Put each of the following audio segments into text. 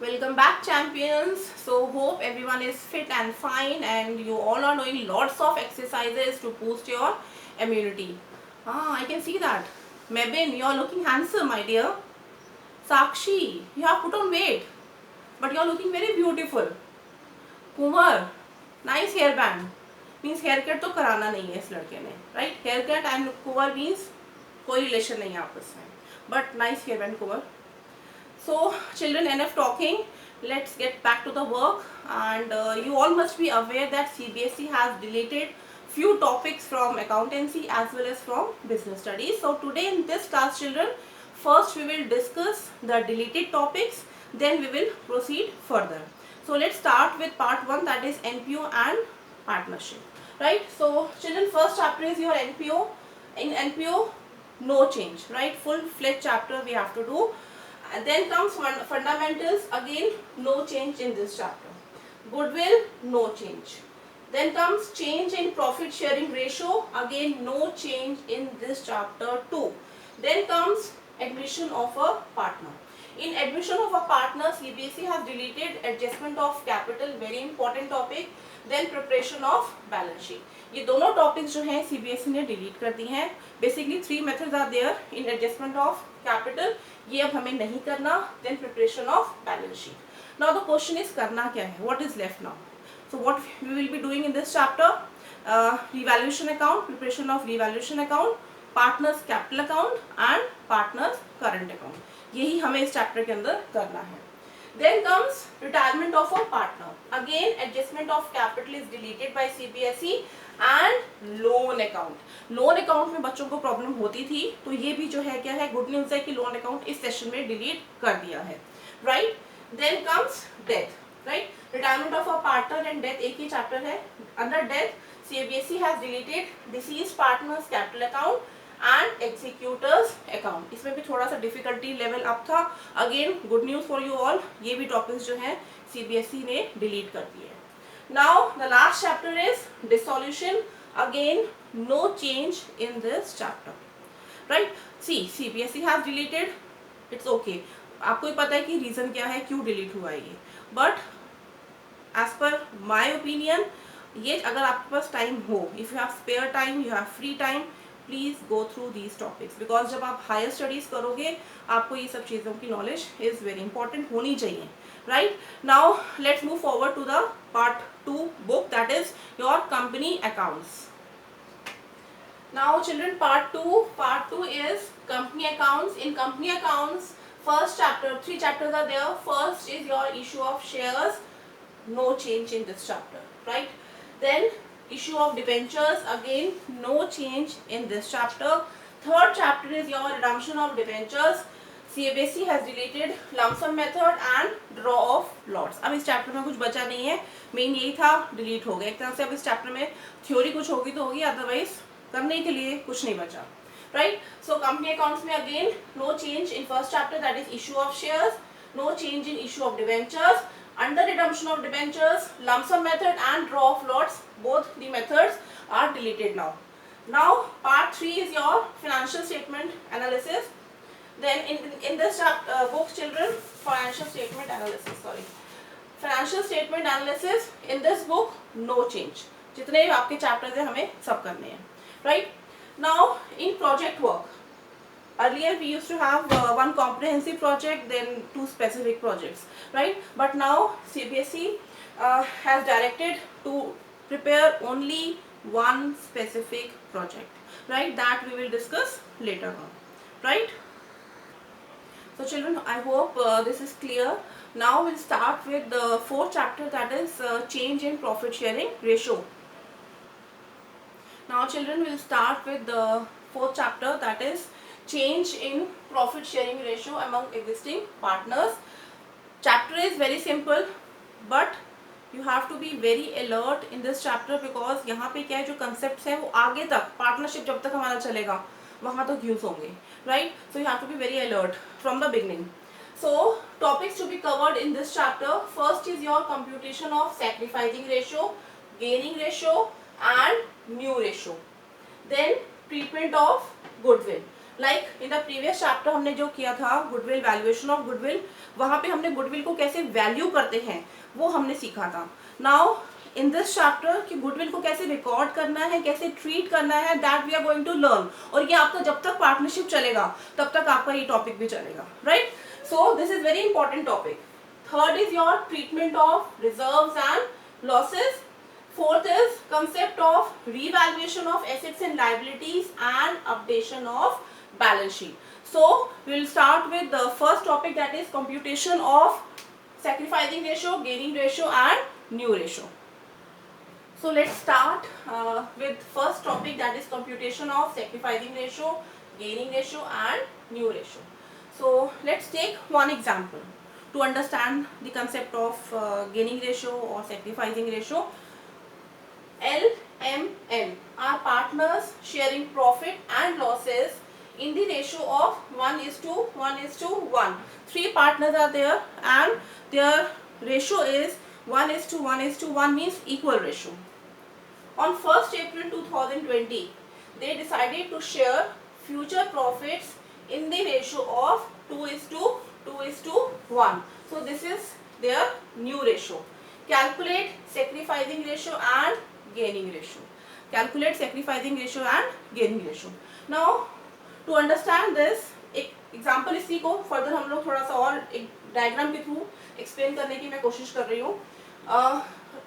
Welcome back, champions. So hope everyone is fit and fine and you all are doing lots of exercises to boost your immunity. I can see that. Mebin, you are looking handsome, my dear. Sakshi, you have put on weight, but you are looking very beautiful. Kumar, nice hairband. Means haircut तो कराना नहीं है इस लड़के ने, right? Haircut and Kumar means कोई relation नहीं है आपस में. But nice hairband, Kumar. So children, enough talking. Let's get back to the work. And you all must be aware that CBSE has deleted few topics from accountancy as well as from business studies. So today in this class, children, first we will discuss the deleted topics, then we will proceed further. So let's start with part 1, that is NPO and partnership. Right? So children, first chapter is your NPO. In NPO, no change, right? Full-fledged chapter we have to do. And then comes fundamentals, again no change in this chapter. Goodwill, no change. Then comes change in profit sharing ratio, again no change in this chapter too. Then comes admission of a partner. In admission of a partner, CBSE has deleted adjustment of capital, very important topic. Then preparation of balance sheet. ये दोनों topics जो हैं CBSE ने delete कर दी हैं. Basically 3 methods are there in adjustment of capital. ये अब हमें नहीं करना. Then preparation of balance sheet. Now the question is करना क्या है, what is left now. So what we will be doing in this chapter, revaluation account, preparation of revaluation account, partners capital account and partners current account. यही हमें इस chapter के अंदर करना है. Then comes retirement of a partner. Again, adjustment of capital is deleted by CBSE and loan account. Loan account में बच्चों को प्रॉब्लम होती थी, तो ये भी जो है क्या है, गुड न्यूज है कि लोन अकाउंट इस सेशन में डिलीट कर दिया है. Right. Then comes death. Right. Retirement of a partner and death एक ही चैप्टर है. Under death CBSE has deleted deceased partners capital account and executors account. इसमें भी थोड़ा सा डिफिकल्टी लेवल अप था. Again good news for you all, ये भी टॉपिक्स जो है CBSE ने डिलीट कर दिए. Now the last chapter is dissolution. Again no change in this chapter. Right. CBSE has deleted, it's okay. आपको ही पता है कि रीजन क्या है, क्यों डिलीट हुआ है ये. But as per my opinion, ये अगर आपके पास टाइम हो, if you have spare time, you have free time, please go through these topics. Because जब आप हायर स्टडीज करोगे आपको ये सब चीज़ों की नॉलेज इज वेरी इंपॉर्टेंट होनी चाहिए. Right. Now let's move forward to the part 2 book, that is your company accounts. Now children, part 2 is company accounts. In company accounts first chapter, 3 chapters are there. First is your issue of shares, no change in this chapter. Right. Then issue of debentures, again no change in this chapter. Third chapter is your redemption of debentures. CBSE has deleted lump sum method and draw of lots. अब इस chapter में कुछ बचा नहीं है. Main यही था, delete हो गया एक तरह से. अब इस चैप्टर में थ्योरी कुछ होगी तो होगी, अदरवाइज करने के लिए कुछ नहीं बचा. Right. So company accounts में again no change in first chapter, that is issue of shares. No change in issue of debentures. Under redemption of debentures, lump sum method and draw of lots, both the methods are deleted now. Now part 3 is your financial statement analysis. Then in this book, children, financial statement analysis, in this book no change. जितने आपके chapters हैं हमें सब करने हैं. Right. Now in project work, earlier we used to have one comprehensive project, then 2 specific projects, right? But now CBSE has directed to prepare only one specific project, right? That we will discuss later on, right? So children, I hope this is clear. Now we'll start with the 4th chapter, that is change in profit sharing ratio. Now children, will start with the 4th chapter, that is change in profit sharing ratio among existing partners. Chapter is very simple, but you have to be very alert in this chapter, because यहाँ पे क्या है, जो concepts हैं वो आगे तक partnership जब तक हमारा चलेगा वहाँ तक use होंगे. Right. So you have to be very alert from the beginning. So topics to be covered in this chapter, first is your computation of sacrificing ratio, gaining ratio and new ratio. Then treatment of goodwill. Like in the previous chapter हमने जो किया था goodwill, valuation of goodwill, वहां पे हमने goodwill को कैसे value करते हैं वो हमने सीखा था. नाउ इन दिस चैप्टर कि गुडविल को कैसे रिकॉर्ड करना है, कैसे ट्रीट करना है, that we are going to learn. और ये आपका जब तक पार्टनरशिप चलेगा तब तक आपका ये टॉपिक भी चलेगा, right. So this is very important topic. Third is your treatment of reserves and losses. Fourth is concept of revaluation of assets and liabilities and updation of balance sheet. So we will start with the first topic, that is computation of sacrificing ratio, gaining ratio and new ratio. So let's start with first topic, that is computation of sacrificing ratio, gaining ratio and new ratio. So let's take one example to understand the concept of gaining ratio or sacrificing ratio. L, M, N are partners sharing profit and losses in the ratio of 1:1:1. Three partners are there and their ratio is 1:1:1, means equal ratio. On 1st April 2020, they decided to share future profits in the ratio of 2:2:1. So this is their new ratio. Calculate sacrificing ratio and gaining ratio. Calculate sacrificing ratio and gaining ratio. Now to understand this, एक example इसी को further हम लोग थोड़ा सा और एक diagram के थ्रू एक्सप्लेन करने की मैं कोशिश कर रही हूँ.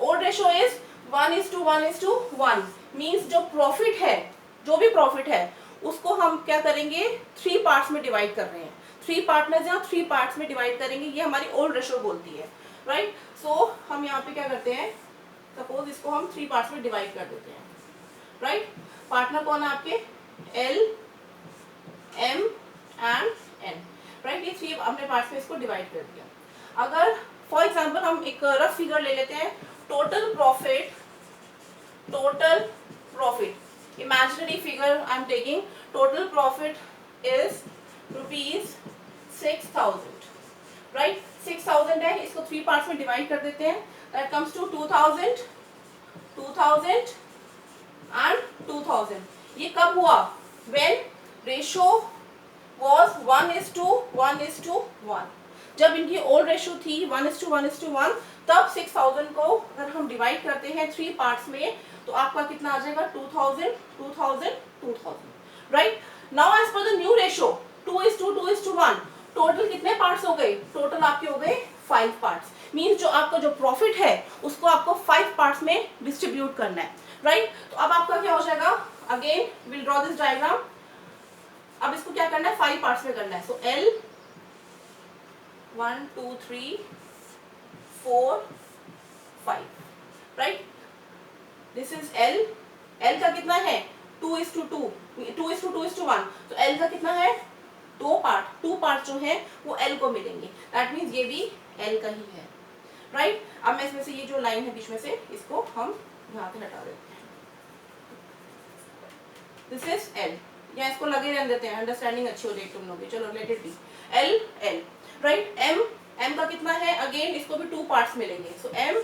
ओल्ड रेशियो इज 1:1:1, मीन्स जो प्रॉफिट है, जो भी प्रॉफिट है उसको हम क्या करेंगे, 3 पार्ट्स में डिवाइड कर रहे हैं. 3 पार्टनर्स हैं, 3 पार्ट्स में डिवाइड करेंगे, ये हमारी ओल्ड रेशियो बोलती है, राइट. सो हम यहाँ पे क्या करते हैं, सपोज इसको हम 3 पार्ट्स में डिवाइड कर देते हैं, राइट. पार्टनर कौन है आपके, L, M and N, right. ये 3 हमने पार्ट्स में इसको डिवाइड कर दिया. अगर फॉर एग्जांपल हम एक रफ फिगर ले लेते हैं, total profit, imaginary figure I am taking, total profit is ₹6,000, right. 6,000 है, इसको 3 पार्ट्स में डिवाइड कर देते हैं. That comes to 2,000, 2,000 and 2,000. ये कब हुआ, when ratio was 1:1:1. जब इनकी ओल्ड रेशियो थी 1:1:1, तब 6,000 को अगर हम डिवाइड करते हैं 3 पार्ट्स में तो आपका कितना आ जाएगा, 2,000, 2,000, 2,000, right. Now as per the new ratio 2:2:1, total कितने पार्ट्स हो गए, टोटल आपके हो गए 5 पार्ट्स. मीन्स जो आपका जो प्रॉफिट है उसको आपको 5 पार्ट्स में डिस्ट्रीब्यूट करना है, राइट. तो अब आपका क्या हो जाएगा, again will draw this diagram. अब इसको क्या करना है, 5 पार्ट्स में करना है. सो L 1 2 3 4 5, right. This is L. L का कितना है, 2:2, 2:2:1. तो L का कितना है, 2 पार्ट जो है वो L को मिलेंगे. दैट मीन्स ये भी L का ही है, राइट. अब मैं इसमें से ये जो लाइन है बीच में से इसको हम यहाँ पे हटा देते हैं. This is L. या इसको लगे रहने देते हैं, अंडरस्टैंडिंग अच्छी हो जाएगी तुम लोग की. चलो let it be L, right. M का कितना है, अगेन इसको भी 2 पार्ट्स मिलेंगे. सो M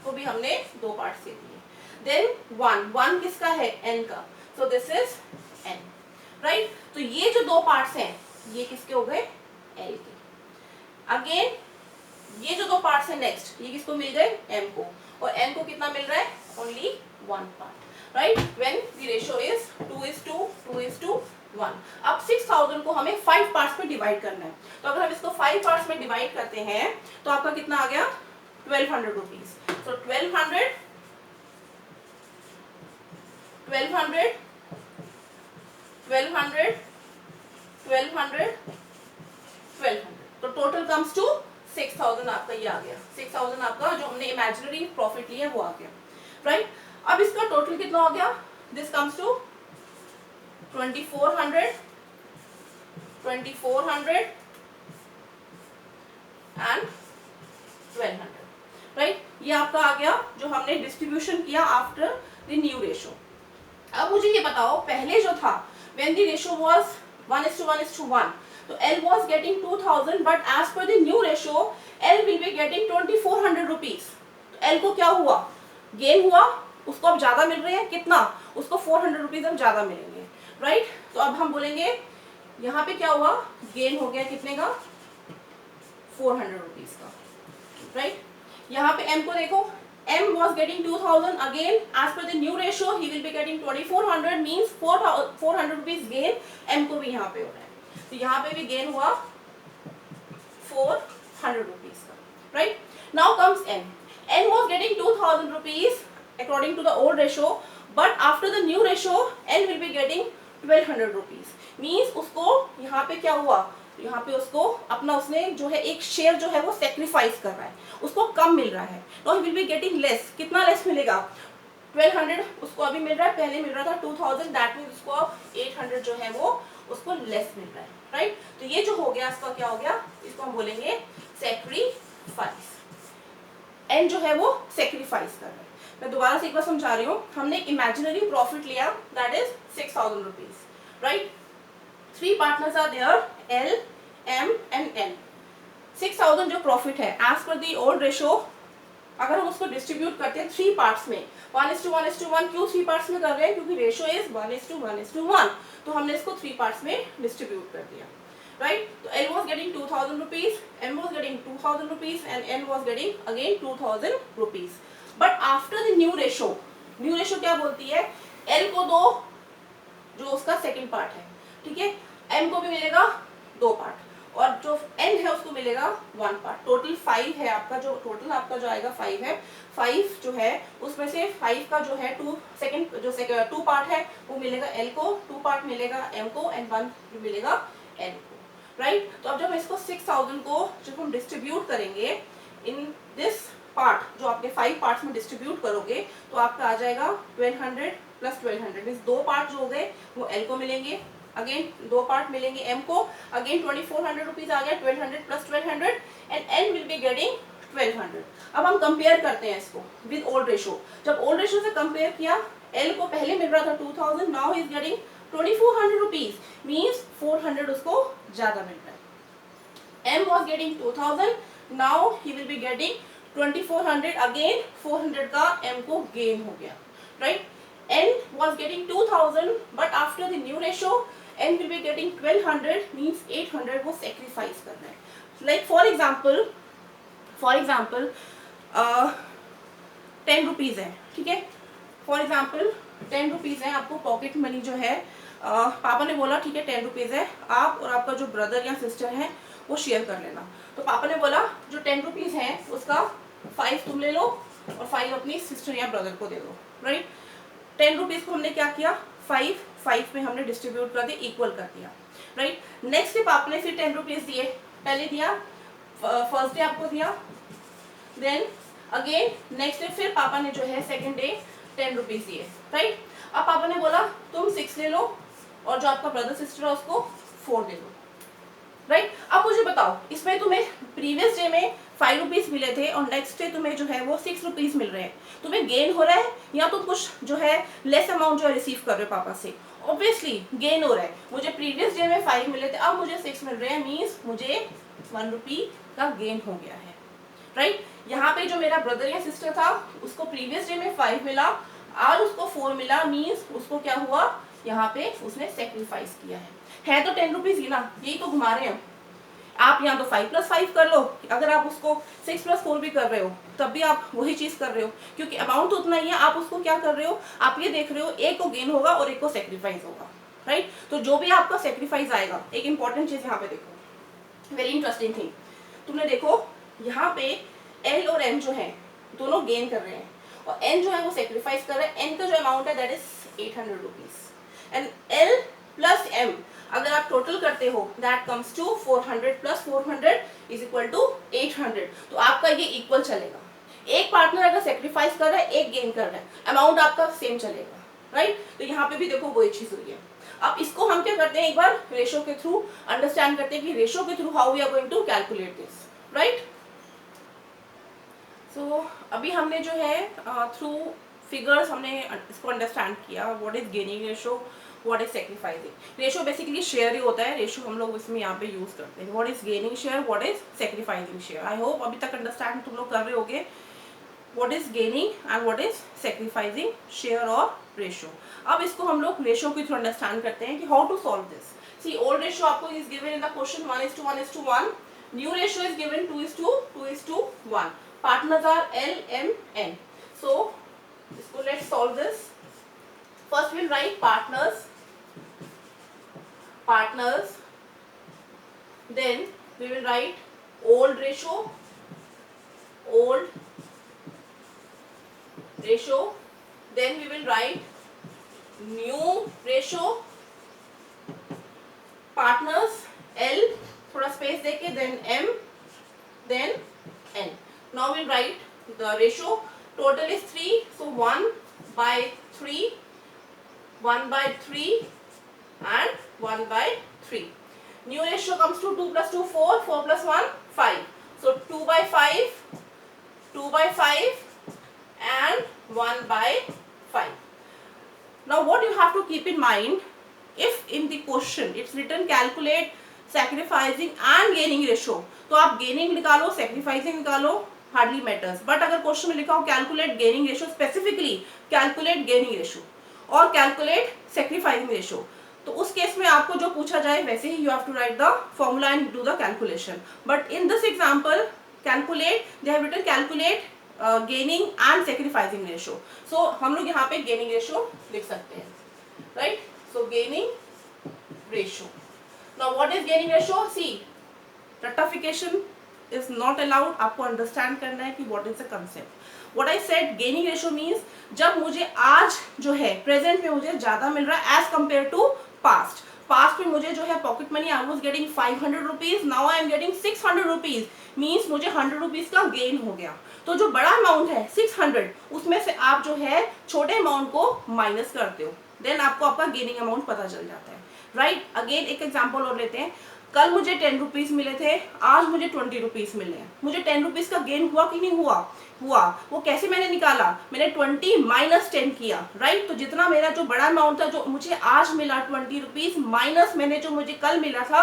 को भी हमने 2 पार्ट्स दे दिए. देन 1 किसका है, N का. So this is N, right. तो ये जो 2 पार्ट्स हैं ये किसके हो गए, L के. अगेन ये जो 2 पार्ट्स हैं नेक्स्ट, ये किसको मिल गए, M को. और N को कितना मिल रहा है, only 1 part, right. When the ratio is 2:2:1. अब 6,000 को हमें 5 पार्ट्स में डिवाइड करना है. तो अगर हम इसको 5 पार्ट्स में डिवाइड करते हैं तो आपका कितना आ गया, 1,200 रुपीज. सो 1,200, 1,200, 1,200, 1,200, 1,200. तो टोटल कम्स टू 6,000. आपका ये आ गया 6,000, आपका जो हमने इमेजिनरी प्रॉफिट लिया वो आ गया, राइट. अब इसका टोटल कितना हो गया, this comes to 2,400, 2,400 and 1,200, right. ये आपका आ गया जो हमने डिस्ट्रीब्यूशन किया आफ्टर द न्यू रेशियो. अब मुझे ये बताओ, पहले जो था when the ratio was 1:1:1, तो L was getting 2,000, but as per the new ratio L will be getting 2,400 rupees. तो L को क्या हुआ, गेन हुआ, उसको अब ज्यादा मिल रहे हैं. कितना, उसको 400 रुपीज अब ज्यादा मिलेंगे, राइट. तो अब हम बोलेंगे यहाँ पे क्या हुआ, गेन हो गया कितने का, 400 रुपीज का, राइट। यहाँ पे m को देखो, m was getting 2000, again as per the new ratio he will be getting 2400, means 400 rupees gain m को भी यहाँ पे हो रहा है, तो यहाँ पे भी गेन हुआ 400 rupees का, right. Now comes n was getting 2000 rupees according to the old ratio, but after the new ratio n will be getting 1200 rupees, means उसको यहाँ पे क्या हुआ, यहाँ पे उसको अपना उसने जो है एक शेयर जो है वो सेक्रीफाइस कर रहा है, उसको कम मिल रहा है, तो he will be getting less, कितना लेस मिलेगा, 1200 उसको अभी मिल रहा है, पहले मिल रहा था 2000, दैट मीन्स उसको 800 जो है वो उसको लेस मिल रहा है, राइट। तो ये जो हो गया इसका क्या हो गया, इसको हम बोलेंगे सेक्रीफाइस, एन जो है वो सेक्रीफाइस कर रहा है। मैं दोबारा से एक बार समझा रही हूँ, हमने एक इमेजिनरी प्रॉफिट लिया that is 6000 rupees, right. 3 partners are there, L, M and N। 6000 जो प्रॉफिट है as per the old ratio, अगर हम उसको डिस्ट्रीब्यूट करते हैं 3 पार्ट्स में, 1:1:1, क्यों 3 पार्ट्स में कर रहे हैं, क्योंकि रेशो इज 1:1:1, तो हमने इसको 3 पार्ट्स में डिस्ट्रीब्यूट कर दिया, राइट। तो L was getting 2000 rupees, M was getting 2000 rupees and N was getting again 2000 rupees, but after the new ratio क्या बोलती है, L को दो जो उसका सेकंड पार्ट है, ठीक है, M को भी मिलेगा 2 पार्ट, और जो N है उसको मिलेगा 1 पार्ट, टोटल 5 है आपका, जो टोटल आपका जो आएगा 5 है, 5 जो है उसमें से 5 का जो है 2 पार्ट है वो मिलेगा L को, 2 पार्ट मिलेगा M को एंड 1 मिलेगा N को, राइट। तो अब जब इसको 6000 को जब हम डिस्ट्रीब्यूट करेंगे इन दिस पार्ट, जो आपके 5 पार्ट्स में डिस्ट्रीब्यूट करोगे तो आपका आ जाएगा 1200 प्लस 1200, मीन्स 2 पार्ट जो हो गए वो L को मिलेंगे, अगेन 2 पार्ट मिलेंगे M को, अगेन 2400 रुपीज आ गया, 1200 plus 1200 and N will be getting 1200। अब हम कंपेयर करते हैं इसको विद ओल्ड रेशो, जब ओल्ड रेशो से कंपेयर किया, L को पहले मिल रहा था 2000, now he is getting 2400 rupees, means 400 उसको ज्यादा मिल रहा है। M was getting 2000, now he will be getting 2400, again 400 का M को गेन हो गया, right। N was getting 2000, but after the new ratio N will be getting 1200, means 800 वो sacrifice कर रहा है। Like for example 10 रुपीज है, ठीक है, फॉर एग्जाम्पल 10 रुपीज है, आपको पॉकेट मनी जो है पापा ने बोला ठीक है 10 रुपीज है, आप और आपका जो ब्रदर या सिस्टर है वो शेयर कर लेना, तो पापा ने बोला जो 10 रुपीज है उसका 5 तुम ले लो और 5 अपनी सिस्टर या ब्रदर को दे दो, राइट। 10 रुपीज को हमने क्या किया, 5 में हमने डिस्ट्रीब्यूट कर दिया, इक्वल कर दिया, राइट। नेक्स्ट डे पापा ने फिर 10 रुपीज दिए, पहले दिया फर्स्ट डे आपको दिया, देन अगेन नेक्स्ट डे फिर पापा ने जो है सेकंड डे 10 रुपीज दिए, राइट। अब पापा ने बोला तुम 6 ले लो और जो आपका ब्रदर सिस्टर है उसको 4 दे दो, राइट। अब मुझे बताओ इसमें तुम्हें प्रीवियस डे में 5 रुपीज मिले थे और नेक्स्ट डे तुम्हें जो है वो 6 रुपीज मिल रहे हैं, तुम्हें गेन हो रहा है या तुम कुछ जो है लेस अमाउंट जो है रिसीव कर रहे हो पापा से, ऑब्वियसली गेन हो रहा है। मुझे प्रीवियस डे में 5 मिले थे, अब मुझे 6 मिल रहे हैं, मीन्स मुझे 1 रुपी का गेन हो गया है, राइट। यहाँ पे जो मेरा ब्रदर या सिस्टर था उसको प्रीवियस डे में 5 मिला, आज उसको 4 मिला, मीन्स उसको क्या हुआ, यहाँ पे उसने सेक्रीफाइस किया है तो 10 रुपीज ही ना, यही तो घुमा रहे हैं आप, यहाँ तो 5+5 कर लो, अगर आप उसको 6+4 भी कर रहे हो तब भी आप वही चीज कर रहे हो, क्योंकि अमाउंट तो उतना ही है, आप उसको क्या कर रहे हो, आप ये देख रहे हो एक को गेन होगा और एक को सेक्रीफाइस होगा, राइट। तो जो भी आपका सेक्रीफाइस आएगा, एक इंपॉर्टेंट चीज यहाँ पे देखो, वेरी इंटरेस्टिंग थिंग, तुमने देखो यहाँ पे L और M जो है दोनों गेन कर रहे हैं और N जो है वो सेक्रीफाइस कर रहे हैं, N का जो अमाउंट है that is 800 rupees and L plus M अगर आप टोटल करते हो that comes to 400 plus 400 is equal to 800, तो आपका ये इक्वल चलेगा। एक पार्टनर अगर सेक्रीफाइस कर रहा है, एक गेन कर रहा है, अमाउंट आपका सेम चलेगा, राइट। तो यहाँ पे भी देखो वही चीज हुई है। अब इसको हम क्या करते हैं, एक बार रेशो के थ्रू अंडरस्टैंड करते हैं कि रेशो के through how we are going to calculate this, right. So अभी हमने जो है थ्रू फिगर्स हमने इसको अंडरस्टैंड किया, what is gaining ratio, what is sacrificing ratio, basically share ही होता है, रेशो हम लोग इसमें यहाँ पे यूज करते हैं, what is gaining share, what is sacrificing share. I hope अभी तक अंडरस्टैंड तुम लोग कर रहे होगे। What is gaining and what is sacrificing share और रेशो। अब इसको हम लोग रेशो के थ्रू अंडरस्टैंड करते हैं कि how to solve this. See old ratio आपको is given in the question 1:1:1, new ratio is given 2:2:1, partners are L M N। So इसको let's solve this. First will write partners, then we will write old ratio, then we will write new ratio, partners L, थोड़ा space देके, then M, then N। now we'll write the ratio, total is 3, so 1/3, 1/3 and 1/3। new ratio comes to 2 + 2 4, 4 + 1 5, so 2/5, 2/5 and 1/5। now what you have to keep in mind, if in the question it's written calculate sacrificing and gaining ratio, तो आप gaining निकालो, sacrificing निकालो, hardly matters। But अगर question में लिखा हो calculate gaining ratio, specifically calculate gaining ratio और calculate sacrificing ratio, तो उस केस में आपको जो पूछा जाए वैसे ही you have to write the formula and do the calculation। but in this example calculate, they have written calculate gaining and sacrificing ratio, so हम लोग यहाँ पे gaining ratio लिख सकते हैं, right? so gaining ratio। now what is gaining ratio? see, rectification is not allowed। आपको understand करना है कि what is the concept। what I said gaining ratio means जब मुझे आज जो है present में मुझे ज़्यादा मिल रहा है as compared to past। Past में मुझे जो है pocket money I was getting 500 rupees, now I am getting 600 rupees, means मुझे 100 रुपीज का गेन हो गया। तो जो बड़ा अमाउंट है 600, उसमें से आप जो है छोटे अमाउंट को माइनस करते हो, देन आपको आपका गेनिंग अमाउंट पता चल जाता है, राइट? अगेन एक एग्जांपल और लेते हैं। कल मुझे 10 रुपीज मिले थे, आज मुझे 20 रुपीज मिले हैं। मुझे 10 रुपीज का गेन हुआ कि नहीं हुआ? हुआ। वो कैसे मैंने निकाला? मैंने 20 माइनस 10 किया, राइट? तो जितना मेरा जो बड़ा अमाउंट था जो मुझे आज मिला 20 रुपीज माइनस मैंने जो मुझे कल मिला था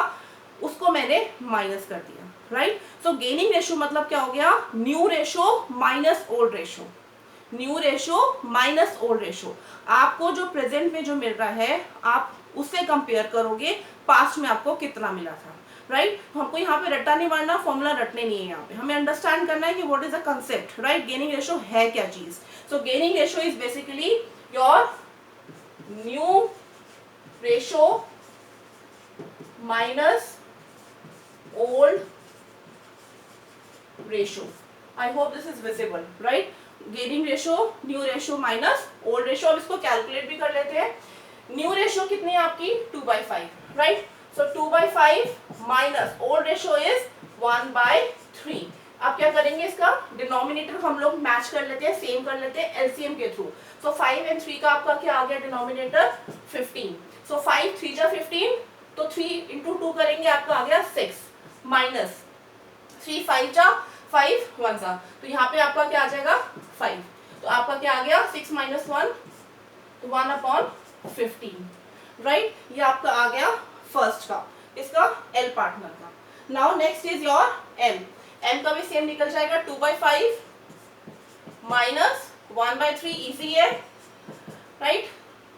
उसको मैंने माइनस कर दिया, राइट? सो गेनिंग रेशो मतलब क्या हो गया? New ratio minus old ratio, new ratio minus old ratio. आपको जो प्रेजेंट में जो मिल रहा है आप उससे कंपेयर करोगे पास्ट में आपको कितना मिला था, राइट? हमको यहाँ पे रट्टा नहीं मारना, फॉर्मूला रटने नहीं है। यहाँ पे हमें अंडरस्टैंड करना है कि what is the concept, right? Gaining ratio है क्या चीज? So gaining ratio is basically your new ratio minus old ratio. I hope this is visible, right? Gaining ratio, new ratio minus old ratio. अब इसको calculate भी कर लेते हैं। New ratio कितनी है आपकी? 2/5, right? So 2/5 minus old ratio is 1/3। अब क्या करेंगे? इसका डिनोमिनेटर हम लोग मैच कर लेते हैं, सेम कर लेते हैं एलसीएम के थ्रू। सो 5 और 3 का आपका क्या आ गया डिनोमिनेटर? 15। सो 5 3 जा 15, तो 3 × 2 करेंगे, आपका आ गया 6 माइनस 3 5 जा 5 1 जा, तो यहाँ पे आपका क्या आ जाएगा? 5। तो आपका क्या आ गया? 6 - 1 तो 1/15, राइट? ये आपका आ गया फर्स्ट का, इसका एल पार्टनर का। Now next is your M. M का भी सेम निकल जाएगा 2/5 माइनस 1/3, इजी है, राइट?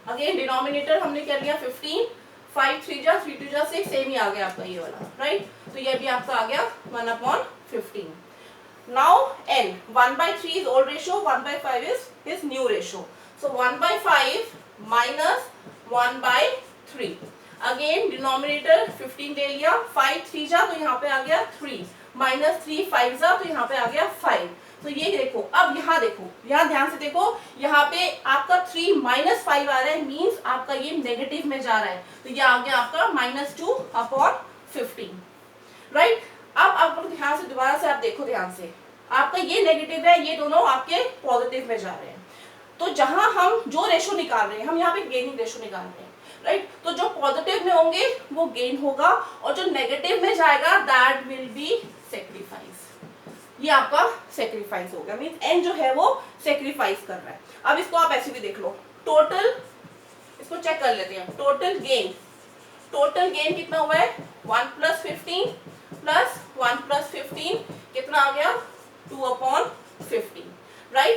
अगेन डिनोमिनेटर हमने क्या लिया? 15, 5 3 जा 3 2 जा 6, सेम ही आ गया आपका ये वाला, राइट? तो ये भी आपका आ गया 1/15। Now n, 1/3 is old ratio, 1/5 is new ratio. So 1/5 minus 1/3. Again denominator 15 ले लिया, 5 3 जा तो यहाँ पे आ गया 3, माइनस 3 5 जा तो यहाँ पे आ गया 5। तो ये देखो, अब यहाँ देखो, यहाँ ध्यान से देखो, यहाँ पे आपका 3 - 5 आ रहा है, मीन्स आपका ये नेगेटिव में जा रहा है, तो ये आ गया आपका -2/15, राइट? अब आप ध्यान से दोबारा से आप देखो, ध्यान से, आपका ये नेगेटिव है, ये दोनों आपके पॉजिटिव में जा रहे हैं। तो जहां हम जो रेशो निकाल रहे हैं, हम यहाँ पे गेनिंग रेशो निकाल रहे हैं, राइट? तो जो पॉजिटिव में होंगे वो गेन होगा, और जो नेगेटिव में जाएगा दैट विल बी सेक्रीफाइस। ये आपका सेक्रीफाइस होगा, मीन्स एन जो है वो सेक्रीफाइस कर रहा है। अब इसको आप ऐसे भी देख लो, टोटल, इसको चेक कर लेते हैं। टोटल गेन कितना हुआ है? 1 + 15 + 1 + 15 कितना आ गया? 2/15, राइट?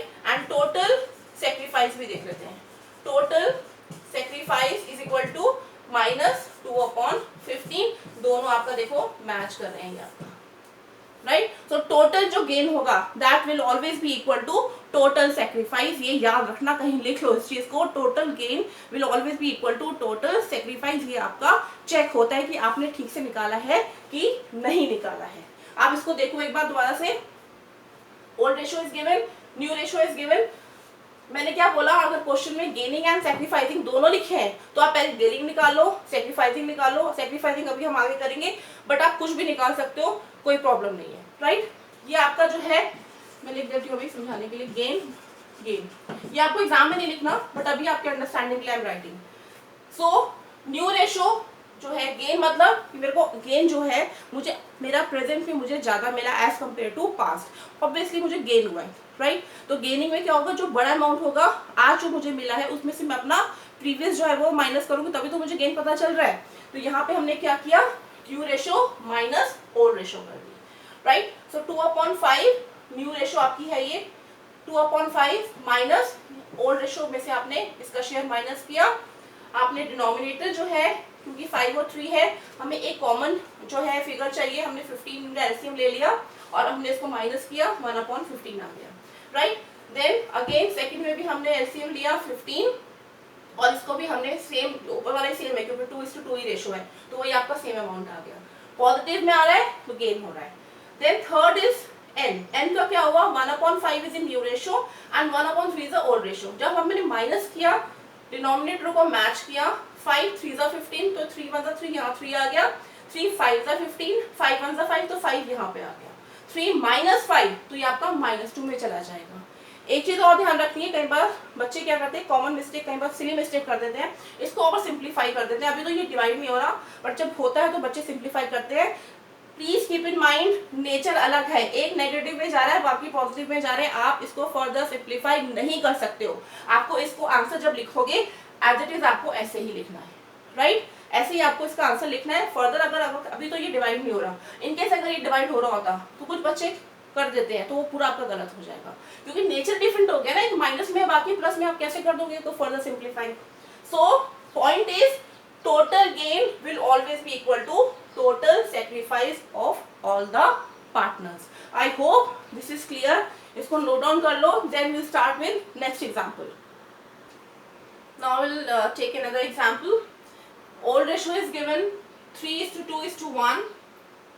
होगा that will always be equal to total sacrifice. ये याद रखना, कहीं लिख लो इस चीज को, total gain will always be equal to total sacrifice. ये आपका चेक होता है कि आपने ठीक से निकाला है कि नहीं निकाला है। आप इसको देखो एक बार दोबारा से, old ratio is given, new ratio is given. मैंने क्या बोला, अगर क्वेश्चन में गेनिंग एंड सैक्रिफाइसिंग दोनों लिखे हैं तो आप पहले गेनिंग निकाल लो, सैक्रिफाइसिंग निकाल लो। सैक्रिफाइसिंग अभी हम आगे करेंगे, बट आप कुछ भी निकाल सकते हो, कोई प्रॉब्लम नहीं है, राइट। ये आपका जो है, मैं लिख देती हूँ अभी समझाने के लिए, गेन गेन। ये आपको एग्जाम में नहीं लिखना, बट अभी आपके अंडरस्टैंडिंग के लिए I am writing. So new ratio जो है, गेन मतलब मेरे को गेन जो है, मुझे मेरा प्रेजेंट में मुझे ज्यादा मिला as compare to past, obviously मुझे गेन हुआ है, राइट। तो गेनिंग में क्या होगा, जो बड़ा अमाउंट होगा आज जो मुझे मिला है उसमें से मैं अपना प्रीवियस जो है वो माइनस करूंगी, तभी तो मुझे गेन पता चल रहा है। तो यहाँ पे हमने क्या किया, new ratio minus old ratio कर दी, राइट। सो 2/5 न्यू रेशियो आपकी है ये, 2/5 माइनस ओल्ड रेशियो में से आपने इसका शेयर माइनस किया। आपने डिनोमिनेटर जो है, क्योंकि 5 और 3 है, हमें एक कॉमन जो है फिगर चाहिए, हमने 15 का एलसीएम ले लिया और हमने इसको माइनस किया, 1/15 आ गया, राइट। देन अगेन सेकंड में भी हमने एलसीएम लिया 15 और इसको भी हमने सेम, ऊपर वाला सेम है क्योंकि 2:2 ही रेशियो है, तो वही आपका सेम अमाउंट आ गया। पॉजिटिव में आ रहा है तो गेन हो रहा है। Then third is N. N का क्या हुआ, 1/5 is in new ratio and 1/3 is the old ratio. जब हमने माइनस किया, डिनोमिनेटर को मैच किया, 5 3 15, तो 3 1 3, यहाँ 3 आ गया, 3 5 15, 5 1 5, तो 5 यहाँ पे आ गया, 3 -5 तो ये आपका -2 में चला जाएगा। एक चीज और ध्यान रखनी है, कई बार बच्चे क्या करते हैं, कॉमन मिस्टेक, कई बार सिली मिस्टेक कर देते हैं, इसको ओवर सिंप्लीफाई कर देते हैं। अभी तो ये डिवाइड नहीं हो रहा, बट जब होता है तो बच्चे सिंप्लीफाई करते हैं। Please keep in mind, nature अलग है, एक नेगेटिव में जा रहा है बाकी पॉजिटिव में जा रहे हैं, आप इसको फर्दर सिंप्लीफाई नहीं कर सकते हो। आपको इसको आंसर जब लिखोगे एज इट इज आपको ऐसे ही लिखना है, राइट। ऐसे ही आपको इसका आंसर लिखना है। फर्दर अगर अभी तो ये डिवाइड नहीं हो रहा, इनकेस अगर ये डिवाइड हो रहा होता तो कुछ बच्चे कर देते हैं, तो वो पूरा आपका गलत हो जाएगा, क्योंकि नेचर डिफरेंट हो गया ना, एक माइनस में बाकी प्लस में आप कैसे कर दोगे, तो further simplify. So point is, total gain will always be equal to total sacrifice of all the partners. I hope this is clear. इसको नोट डाउन कर लो, then will start with next example. Now we'll take another example. Old ratio is given 3:2:1.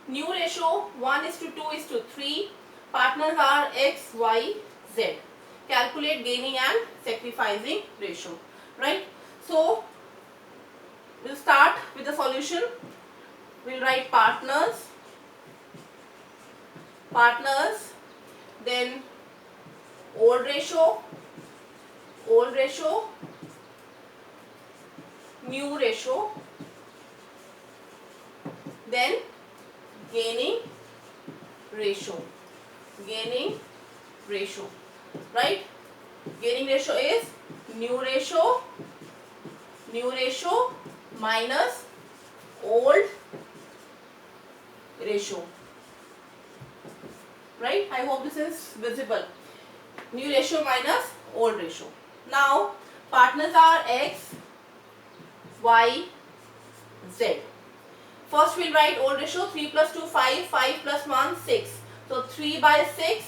New ratio 1:2:3. Partners are X, Y, Z. Calculate gaining and sacrificing ratio. Right? So we'll start with the solution. We'll write partners. Then old ratio. New ratio, then gaining ratio, right? Gaining ratio is new ratio minus old ratio, right? I hope this is visible. New ratio minus old ratio. Now partners are X, Y, Z. First we'll write old ratio, 3 plus 2 5, 5 plus 1 6. So 3/6,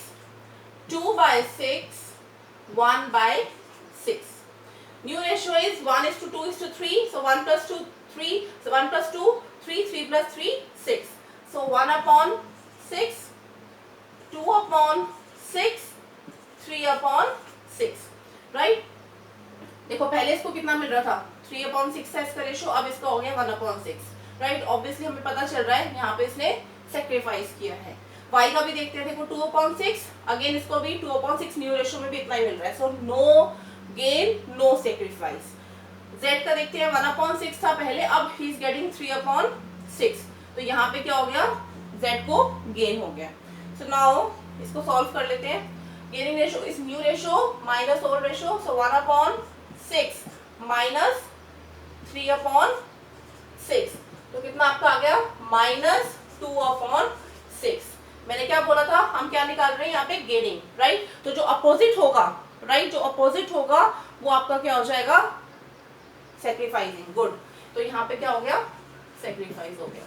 2/6, 1/6. New ratio is 1:2:3. So 1 plus 2 3. So 1 plus 2 3, 3 plus 3 6. So 1/6, 2/6, 3/6, right? देखो पहले इसको कितना मिल रहा था, 3/6 है इसका ratio, अब इसका हो गया 1/6, राइट। ऑब्वियसली हमें पता चल रहा है यहाँ पे इसने सेक्रीफाइस किया है। y का भी देखते हैं, देखो 2/6, अगेन इसको भी 2/6, न्यू रेशो में भी इतना ही मिल रहा है, so no gain no sacrifice. z का देखते हैं, 1/6 था पहले, अब ही इज गेटिंग 3/6, तो यहाँ पे क्या हो गया, z को गेन हो गया। सो नाउ इसको सॉल्व कर लेते हैं। Gaining ratio is new ratio minus old ratio, so 1/6 minus 3/6, तो कितना आपका आ गया, -2/6। मैंने क्या बोला था, हम क्या निकाल रहे हैं यहाँ पे, गेनिंग, राइट। तो जो अपोजिट होगा, राइट, जो अपोजिट होगा वो आपका क्या हो जाएगा, सेक्रीफाइसिंग, गुड। तो यहाँ पे क्या हो गया, सेक्रीफाइस हो गया,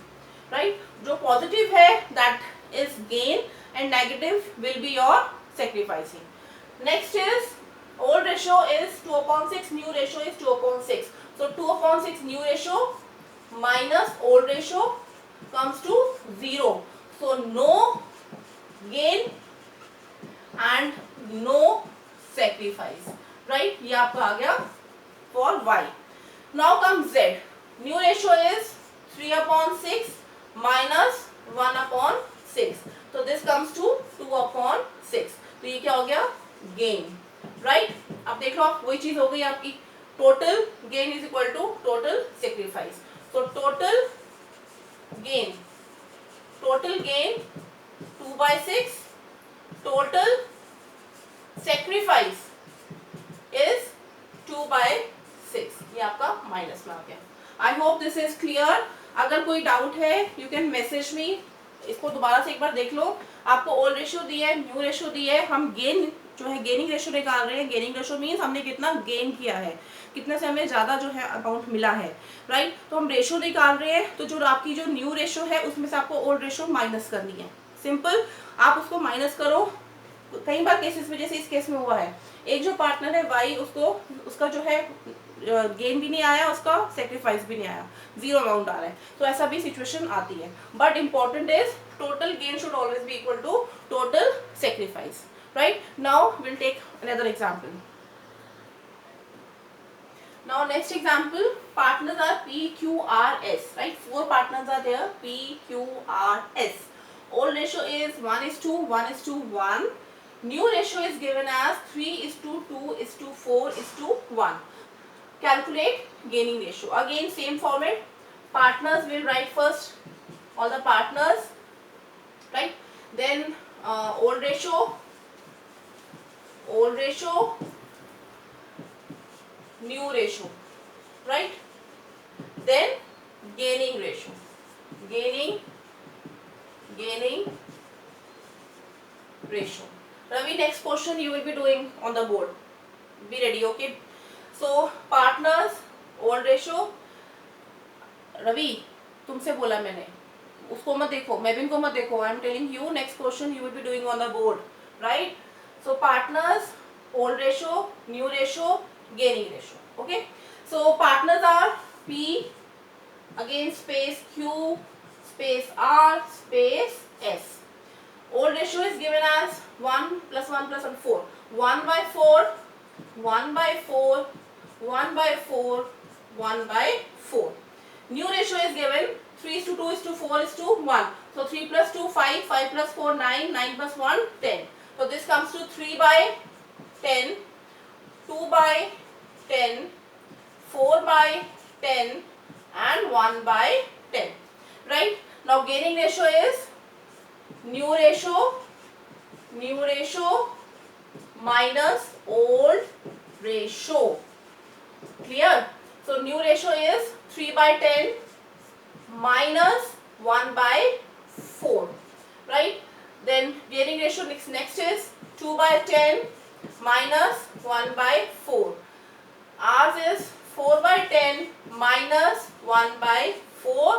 राइट। जो पॉजिटिव है that is gain and negative will be your sacrificing. Next is old ratio is 2/6, new ratio is 2/6. So 2/6 new ratio minus old ratio comes to 0. So no gain and no sacrifice, right? ये आपका आ गया for y. Now comes z. New ratio is 3/6 minus 1/6. So this comes to 2/6. तो ये क्या हो गया? Gain, right? अब देख लो आप, वही चीज हो गई आपकी. Total gain is equal to total sacrifice. So total gain 2/6. Total sacrifice is 2/6. ये आपका माइनस में आ गया. आई होप दिस इज क्लियर. अगर कोई डाउट है यू कैन मैसेज मी. इसको दोबारा से एक बार देख लो. आपको ओल्ड रेशियो दी है, न्यू रेशियो दी है. हम गेन जो है गेनिंग रेशियो निकाल रहे हैं. गेनिंग रेशियो मीन्स हमने कितना गेन किया है, कितने से हमें ज़्यादा जो है अमाउंट मिला है, राइट. तो हम रेशियो निकाल रहे हैं. तो जो आपकी जो न्यू रेशियो है उसमें से आपको ओल्ड रेशियो माइनस करनी है. सिंपल, आप उसको माइनस करो. कई बार केसेस में जैसे इस केस में हुआ है, एक जो पार्टनर है वाई, उसका जो है गेन भी नहीं आया, उसका सेक्रीफाइस भी नहीं आया, जीरो अमाउंट आ रहा है. तो ऐसा भी सिचुएशन आती है. But important is total gain should always be equal to total sacrifice, right. Now will take another example. Now next example, partners are P, Q, R, S, right? 4 partners are there, P, Q, R, S. Old ratio is 1:1, 1:1. New ratio is given as 3:2, 4:1. Calculate gaining ratio. Again same format. Partners will write first all the partners, right? Then old ratio, new ratio, right? Then gaining ratio, gaining ratio. Ravi, next question you will be doing on the board. Be ready, okay? So partners, old ratio. Ravi, तुमसे बोला मैंने, उसको मत देखो, मेबिन को मत देखो. I am telling you next question you will be doing on the board, right. So partners, old ratio, new ratio, gaining ratio. Okay, so partners are P, again space Q, space R, space S. Old ratio is given as 1 + 1 + 1 4. 1/4, 1/4, 1/4, 1/4. New ratio is given 3:2, 4:1. So 3 + 2 5, 5 + 4 9, 9 + 1 10. So this comes to 3/10, 2/10, 4/10 and 1/10, right. Now gaining ratio is new ratio minus old ratio. Clear? So new ratio is 3/10 minus 1/4, right. Then gaining ratio next is 2/10 minus 1/4. Ours is 4/10 minus 1/4.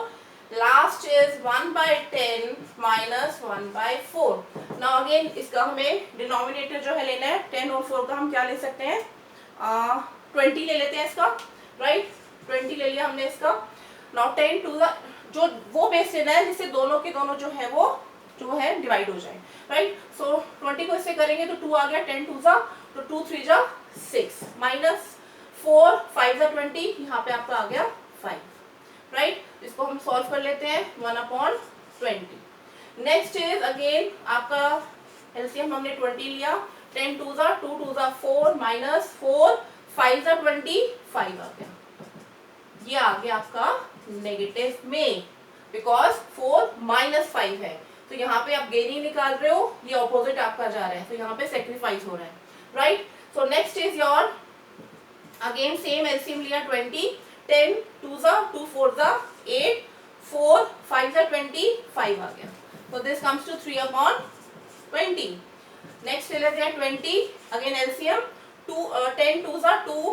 Last is 1/10 minus 1/4. Now again इसका हमें denominator जो है लेना है. 10 और 4 का हम क्या ले सकते हैं, 20 ले लेते हैं इसका, राइट. 20 ले लिया हमने इसका. Now 10 to the जो वो बेस लेना है जिससे दोनों के दोनों जो है वो जो है डिवाइड हो जाए, राइट. सो 20 को इससे करेंगे तो 2 आ गया. 10 2 जा तो 2 3 जा 6 माइनस 4 5 जा 20. यहाँ पे आपका आ गया 5, राइट. इसको हम सॉल्व कर लेते हैं. 1/20. नेक्स्ट इज अगेन आपका एलसीएम हमने 20 लिया. 10 2 जा 2 2 जा 4 माइनस 4 5 जा 20 5 आ गया. ये आ गया आपका नेगेटिव में, बिकॉज 4 - 5 है. तो यहाँ पे आप गेनिंग निकाल रहे हो, ये ऑपोजिट आपका जा रहा है, तो यहाँ पे सेक्रीफाइस हो रहा है, right. So next is your again same LCM लिया 20. 10 2 जा 2 4 जा 8 4 5 जा 20 5 आ गया. So this comes to 3/20. Next ले लेते हैं 20. Again LCM 10 2 जा 2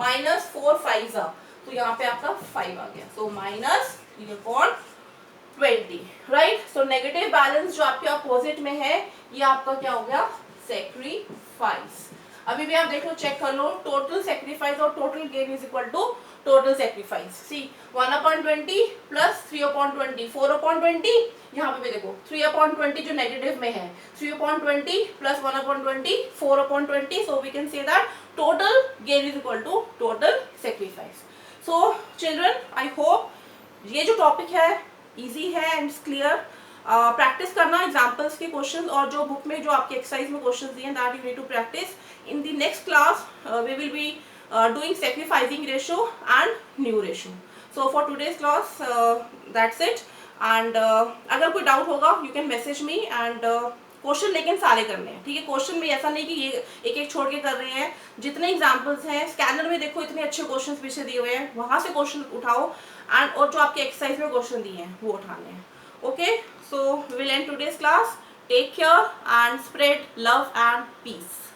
minus 4 5 जा, तो यहाँ पे आपका 5 आ गया. So minus 3/20. 20, right. So negative balance जो आपके अपोजिट में है ये आपका क्या हो गया, सेक्रीफाइस. अभी भी आप देख लो, चेक कर लो, टोटल सेक्रीफाइस और total gain is equal to total sacrifice. See 1/20 plus 3/20, 4/20. यहाँ पे भी देखो 3/20 जो नेगेटिव में है, 3/20 plus 1/20, 4/20. So we can say that total gain is equal to total sacrifice. So children, I hope ये जो टॉपिक है इजी है एंड क्लियर. प्रैक्टिस करना एग्जाम्पल्स के क्वेश्चन और जो बुक में जो आपके एक्सरसाइज में क्वेश्चन दिए that you need to practice. In the next class we will be doing sacrificing ratio and new ratio. So for today's class that's it. And अगर कोई डाउट होगा you can message me. and question लेकिन सारे करने हैं, ठीक है. Question में ऐसा नहीं कि ये एक एक छोड़ के कर रहे हैं. जितने एग्जांपल्स हैं स्कैनर में देखो, इतने अच्छे क्वेश्चन पीछे दिए हुए हैं, वहां से क्वेश्चन उठाओ एंड और जो आपके एक्सरसाइज में क्वेश्चन दिए हैं वो उठाने हैं. Okay, so we will end today's class. Take care and spread love and piece.